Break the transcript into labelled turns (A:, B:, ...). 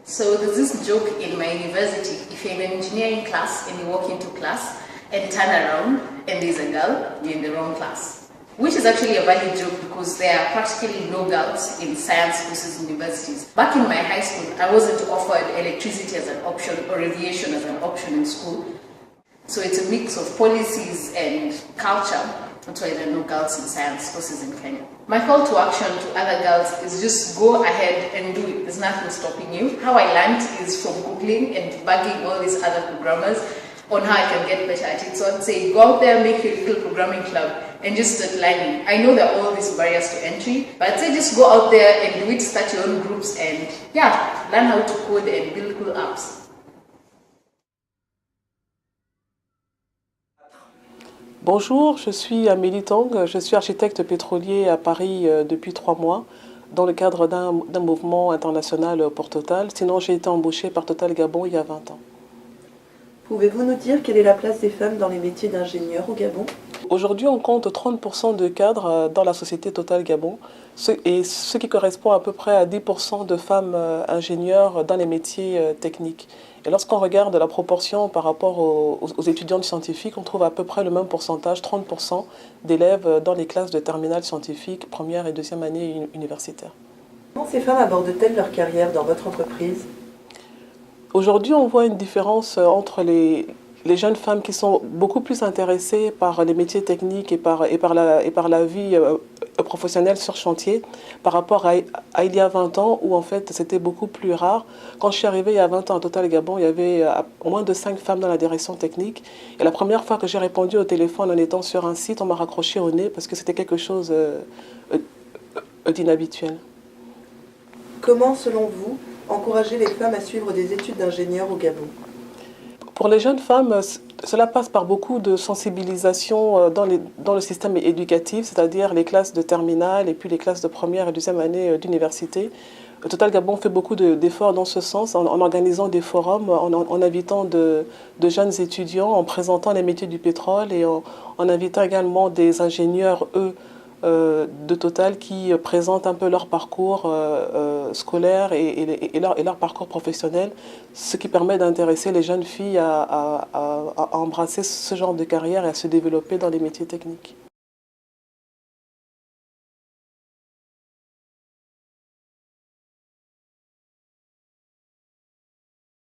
A: So there's this joke in my university, if you're in an engineering class and you walk into class and turn around and there's a girl, you're in the wrong class. Which is actually a valid joke because there are practically no girls in science courses in universities. Back in my high school, I wasn't offered electricity as an option or aviation as an option in school. So it's a mix of policies and culture. That's why there are no girls in science courses in Kenya. My call to action to other girls is just go ahead and do it. There's nothing stopping you. How I learned is from Googling and debugging all these other programmers on how I can get better at it. So I'd say go out there, make your little programming club and just start learning. I know there are all these barriers to entry, but I'd say just go out there and do it, start your own groups and learn how to code and build cool apps.
B: Bonjour, je suis Amélie Tong, je suis architecte pétrolier à Paris depuis 3 mois dans le cadre d'un mouvement international pour Total. Sinon, j'ai été embauchée par Total Gabon il y a 20 ans.
C: Pouvez-vous nous dire quelle est la place des femmes dans les métiers d'ingénieur au Gabon?
B: Aujourd'hui, on compte 30% de cadres dans la société Total Gabon, ce qui correspond à peu près à 10% de femmes ingénieurs dans les métiers techniques. Et lorsqu'on regarde la proportion par rapport aux étudiantes scientifiques, on trouve à peu près le même pourcentage, 30% d'élèves dans les classes de terminale scientifique, première et deuxième année universitaire.
C: Comment ces femmes abordent-elles leur carrière dans votre entreprise?
B: Aujourd'hui, on voit une différence entre les jeunes femmes qui sont beaucoup plus intéressées par les métiers techniques et par la vie professionnelle sur chantier par rapport à il y a 20 ans où en fait c'était beaucoup plus rare. Quand je suis arrivée il y a 20 ans à Total Gabon, il y avait moins de 5 femmes dans la direction technique. Et la première fois que j'ai répondu au téléphone en étant sur un site, on m'a raccroché au nez parce que c'était quelque chose d'inhabituel.
C: Comment, selon vous, encourager les femmes à suivre des études d'ingénieur au Gabon?
B: Pour les jeunes femmes, cela passe par beaucoup de sensibilisation dans le système éducatif, c'est-à-dire les classes de terminale et puis les classes de première et deuxième année d'université. Total Gabon fait beaucoup d'efforts dans ce sens en organisant des forums, en invitant de jeunes étudiants, en présentant les métiers du pétrole et en invitant également des ingénieurs, de Total qui présentent un peu leur parcours scolaire et leur parcours professionnel, ce qui permet d'intéresser les jeunes filles à embrasser ce genre de carrière et à se développer dans les métiers techniques.